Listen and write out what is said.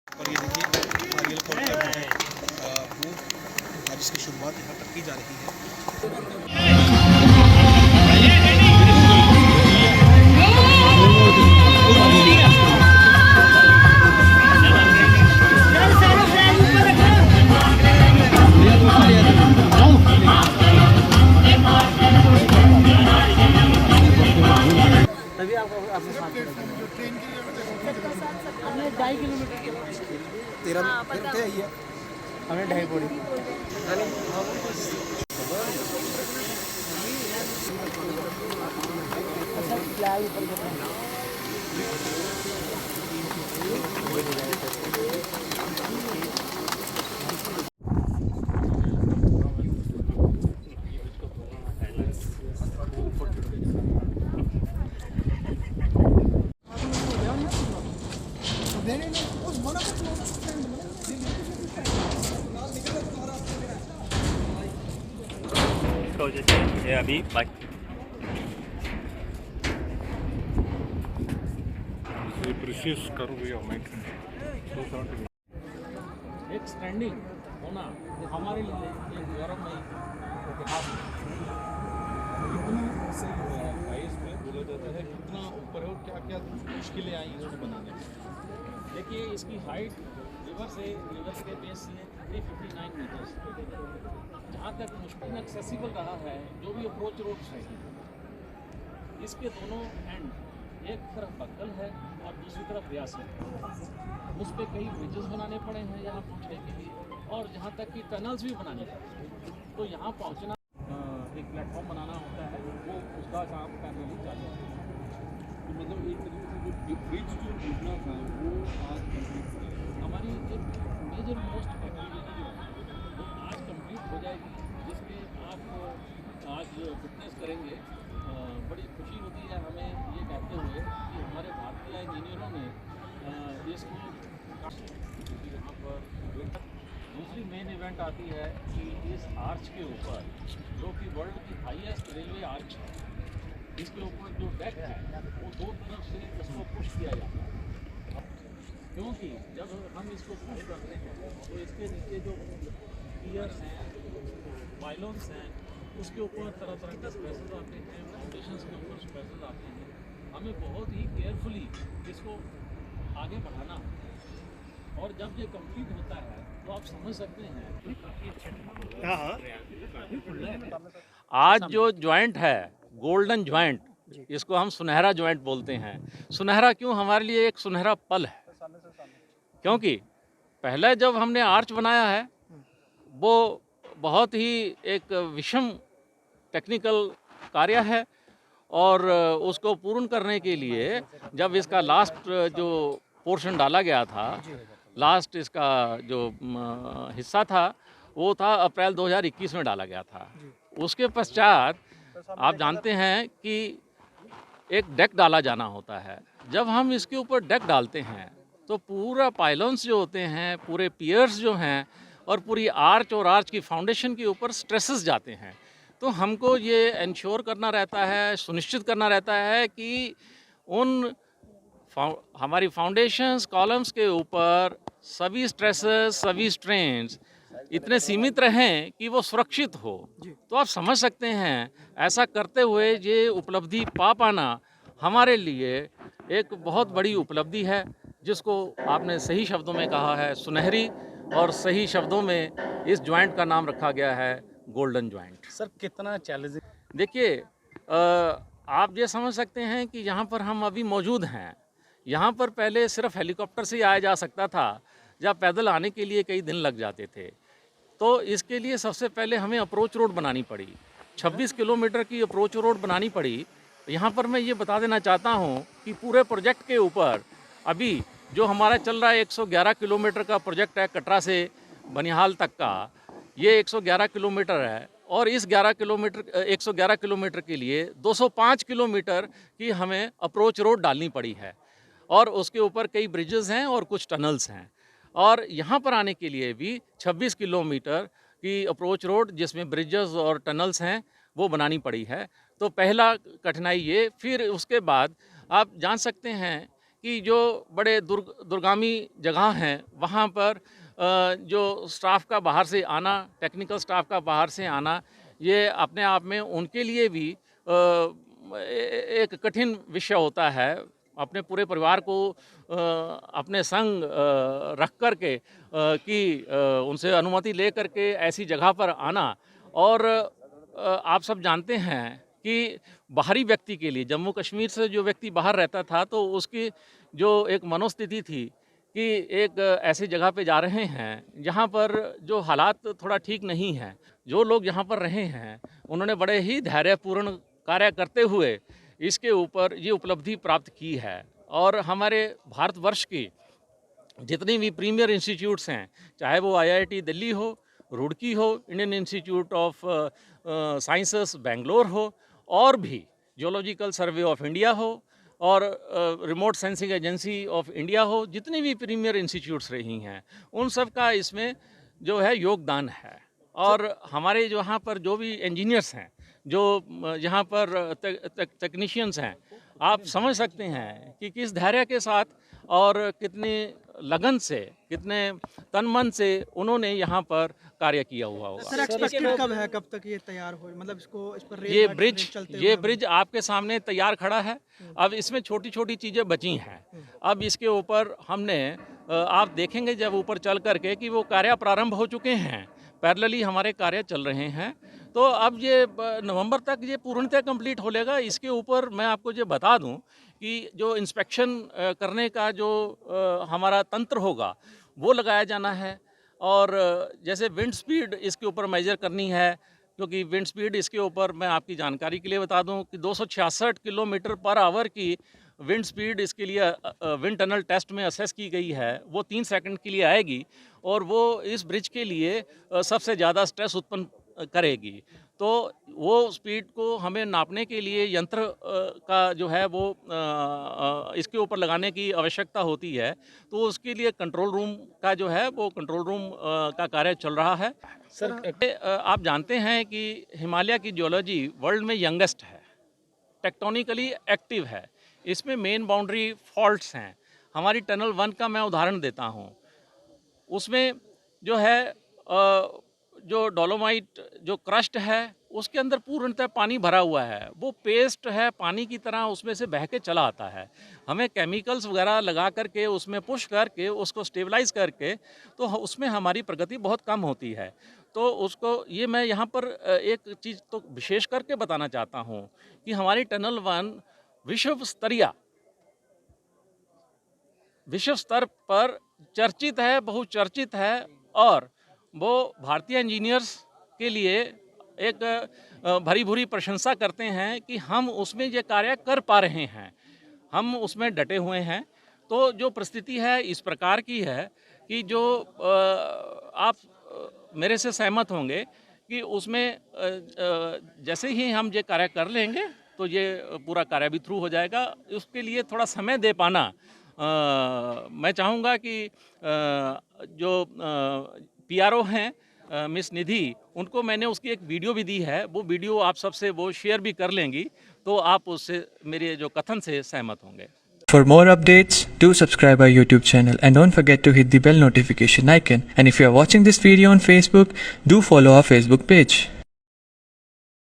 और ये देखिए नारियल कॉर्नर है वो आज इसकी शुरुआत यहाँ तक की जा रही है। तभी आपको आपने साथ हमने 2.5 किलोमीटर तेरह है ये हमने 2.5 पौड़ी अच्छा फ्लैग ऊपर ये अभी bike precious curve we are making. एक स्टैंडिंग होना ये हमारे लिए एक गौरवमयी इतिहास है। इतना सही हुआ है बाईस में बोला जाता है कितना ऊपर है और क्या क्या मुश्किलें आई इसको बनाने में। देखिए इसकी हाइट रिवर के बेस से 359 मीटर्स। जहाँ तक मुश्किल एक्सेसिबल रहा है जो भी अप्रोच रोड्स हैं इसके दोनों एंड एक तरफ बक्कल है और दूसरी तरफ ब्यास है। उस पर कई ब्रिजेस बनाने पड़े हैं यहाँ पहुँचने के लिए और जहाँ तक कि टनल्स भी बनाने पड़े। तो यहाँ पहुँचना एक प्लेटफॉर्म बनाना होता है वो उसका काम पैरेलली चालू है। तो मतलब एक तरीके से जो ब्रिज जो टूटना था वो आज कंप्लीट हो गया। हमारी एक मेजर मोस्ट एक्टिविटी वो आज कंप्लीट हो जाएगी जिसके आप आज विटनेस करेंगे। बड़ी खुशी होती है हमें ये कहते हुए कि हमारे भारतीय इंजीनियरों ने इसको यहाँ पर दूसरी मेन इवेंट आती है कि इस आर्च के ऊपर जो कि वर्ल्ड की हाईएस्ट रेलवे आर्च है इसके ऊपर जो डेक है वो दो तरफ से इसको पुश किया जाता है। क्योंकि जब हम इसको पुश करते हैं तो इसके नीचे जो पियर्स हैं पाइलॉन्स हैं उसके ऊपर तरह तरह के स्पेसेस आते हैं, फाउंडेशंस के ऊपर स्पेसेस आते हैं। हमें बहुत ही केयरफुली इसको आगे बढ़ाना और जब ये कंप्लीट होता है तो आप समझ सकते हैं काफ़ी अच्छा। आज जो जॉइंट है गोल्डन जॉइंट इसको हम सुनहरा जॉइंट बोलते हैं। सुनहरा क्यों? हमारे लिए एक सुनहरा पल है क्योंकि पहले जब हमने आर्च बनाया है वो बहुत ही एक विषम टेक्निकल कार्य है और उसको पूर्ण करने के लिए जब इसका लास्ट जो पोर्शन डाला गया था, लास्ट इसका जो हिस्सा था वो था अप्रैल 2021 में डाला गया था। उसके पश्चात आप जानते हैं कि एक डेक डाला जाना होता है। जब हम इसके ऊपर डेक डालते हैं तो पूरा पाइलॉन्स जो होते हैं, पूरे पियर्स जो हैं और पूरी आर्च और आर्च की फाउंडेशन के ऊपर स्ट्रेसेस जाते हैं। तो हमको ये इंश्योर करना रहता है, सुनिश्चित करना रहता है कि उन हमारी फाउंडेशंस कॉलम्स के ऊपर सभी स्ट्रेसेस, सभी स्ट्रेन्स इतने सीमित रहें कि वो सुरक्षित हो। तो आप समझ सकते हैं ऐसा करते हुए ये उपलब्धि पा पाना हमारे लिए एक बहुत बड़ी उपलब्धि है जिसको आपने सही शब्दों में कहा है सुनहरी, और सही शब्दों में इस जॉइंट का नाम रखा गया है गोल्डन जॉइंट। सर कितना चैलेंजिंग? देखिए आप ये समझ सकते हैं कि यहाँ पर हम अभी मौजूद हैं। यहाँ पर पहले सिर्फ हेलीकॉप्टर से ही आया जा सकता था या पैदल आने के लिए कई दिन लग जाते थे। तो इसके लिए सबसे पहले हमें अप्रोच रोड बनानी पड़ी, 26 किलोमीटर की अप्रोच रोड बनानी पड़ी। यहाँ पर मैं ये बता देना चाहता हूँ कि पूरे प्रोजेक्ट के ऊपर अभी जो हमारा चल रहा है 111 किलोमीटर का प्रोजेक्ट है कटरा से बनिहाल तक का, ये 111 किलोमीटर है और इस 111 किलोमीटर के लिए 205 किलोमीटर की हमें अप्रोच रोड डालनी पड़ी है और उसके ऊपर कई ब्रिजेस हैं और कुछ टनल्स हैं। और यहाँ पर आने के लिए भी 26 किलोमीटर की अप्रोच रोड जिसमें ब्रिजेस और टनल्स हैं वो बनानी पड़ी है। तो पहला कठिनाई ये, फिर उसके बाद आप जान सकते हैं कि जो बड़े दुर्गामी जगह हैं वहाँ पर जो स्टाफ का बाहर से आना, टेक्निकल स्टाफ का बाहर से आना, ये अपने आप में उनके लिए भी एक कठिन विषय होता है। अपने पूरे परिवार को अपने संग रख कर के कि उनसे अनुमति ले कर के ऐसी जगह पर आना। और आप सब जानते हैं कि बाहरी व्यक्ति के लिए, जम्मू कश्मीर से जो व्यक्ति बाहर रहता था, तो उसकी जो एक मनोस्थिति थी कि एक ऐसी जगह पे जा रहे हैं जहाँ पर जो हालात थोड़ा ठीक नहीं हैं। जो लोग यहाँ पर रहे हैं उन्होंने बड़े ही धैर्यपूर्ण कार्य करते हुए इसके ऊपर ये उपलब्धि प्राप्त की है। और हमारे भारतवर्ष की जितनी भी प्रीमियर इंस्टीट्यूट्स हैं, चाहे वो IIT दिल्ली हो, रुड़की हो, Indian institute of sciences Bangalore हो, और भी जियोलॉजिकल सर्वे ऑफ इंडिया हो, और remote sensing agency of India हो, जितनी भी प्रीमियर इंस्टीट्यूट्स रही हैं उन सब का इसमें जो है योगदान है। और हमारे जो यहाँ पर जो भी इंजीनियर्स हैं, जो यहाँ पर टेक्नीशियंस हैं, आप समझ सकते हैं कि किस धैर्य के साथ और कितनी लगन से, कितने तन मन से उन्होंने यहाँ पर कार्य किया हुआ होगा। सर एक्सपेक्टेड कब है, कब तक ये तैयार हो, मतलब इसको इस पर ये ब्रिज आपके सामने तैयार खड़ा है। अब इसमें छोटी छोटी चीज़ें बची हैं। अब इसके ऊपर हमने आप देखेंगे जब ऊपर चल करके कि वो कार्य प्रारंभ हो चुके हैं, पैरेलली हमारे कार्य चल रहे हैं। तो अब ये नवंबर तक ये पूर्णतः कंप्लीट हो लेगा। इसके ऊपर मैं आपको ये बता दूं कि जो इंस्पेक्शन करने का जो हमारा तंत्र होगा वो लगाया जाना है। और जैसे विंड स्पीड इसके ऊपर मेजर करनी है, क्योंकि विंड स्पीड इसके ऊपर मैं आपकी जानकारी के लिए बता दूं कि 266 किलोमीटर पर आवर की विंड स्पीड इसके लिए विंड टनल टेस्ट में असेस की गई है। वो 3 सेकंड के लिए आएगी और वो इस ब्रिज के लिए सबसे ज़्यादा स्ट्रेस उत्पन्न करेगी। तो वो स्पीड को हमें नापने के लिए यंत्र का जो है वो इसके ऊपर लगाने की आवश्यकता होती है। तो उसके लिए कंट्रोल रूम का जो है वो कंट्रोल रूम का कार्य चल रहा है। सर आप जानते हैं कि हिमालय की जियोलॉजी वर्ल्ड में यंगेस्ट है, टेक्टोनिकली एक्टिव है। इसमें मेन बाउंड्री फॉल्ट्स हैं। हमारी टनल 1 का मैं उदाहरण देता हूँ। उसमें जो है जो डोलोमाइट जो क्रस्ट है उसके अंदर पूर्णतः पानी भरा हुआ है। वो पेस्ट है, पानी की तरह उसमें से बह के चला आता है। हमें केमिकल्स वगैरह लगा करके उसमें पुश करके उसको स्टेबलाइज करके तो उसमें हमारी प्रगति बहुत कम होती है। तो उसको ये मैं यहाँ पर एक चीज़ तो विशेष करके बताना चाहता हूँ कि हमारी टनल 1 विश्व स्तर पर चर्चित है, बहुचर्चित है। और वो भारतीय इंजीनियर्स के लिए एक भरी भूरी प्रशंसा करते हैं कि हम उसमें ये कार्य कर पा रहे हैं, हम उसमें डटे हुए हैं। तो जो परिस्थिति है इस प्रकार की है कि जो आप मेरे से सहमत होंगे कि उसमें जैसे ही हम ये कार्य कर लेंगे तो ये पूरा कार्य भी थ्रू हो जाएगा। उसके लिए थोड़ा समय दे पाना मैं चाहूँगा कि जो PRO हैं मिस निधि, उनको मैंने उसकी एक वीडियो भी दी है। वो वीडियो आप सबसे वो शेयर भी कर लेंगी तो आप उससे मेरे जो कथन से सहमत होंगे। For more updates, do subscribe our YouTube channel and don't forget to hit the bell notification icon. And if you are watching this video on Facebook, do follow our Facebook page.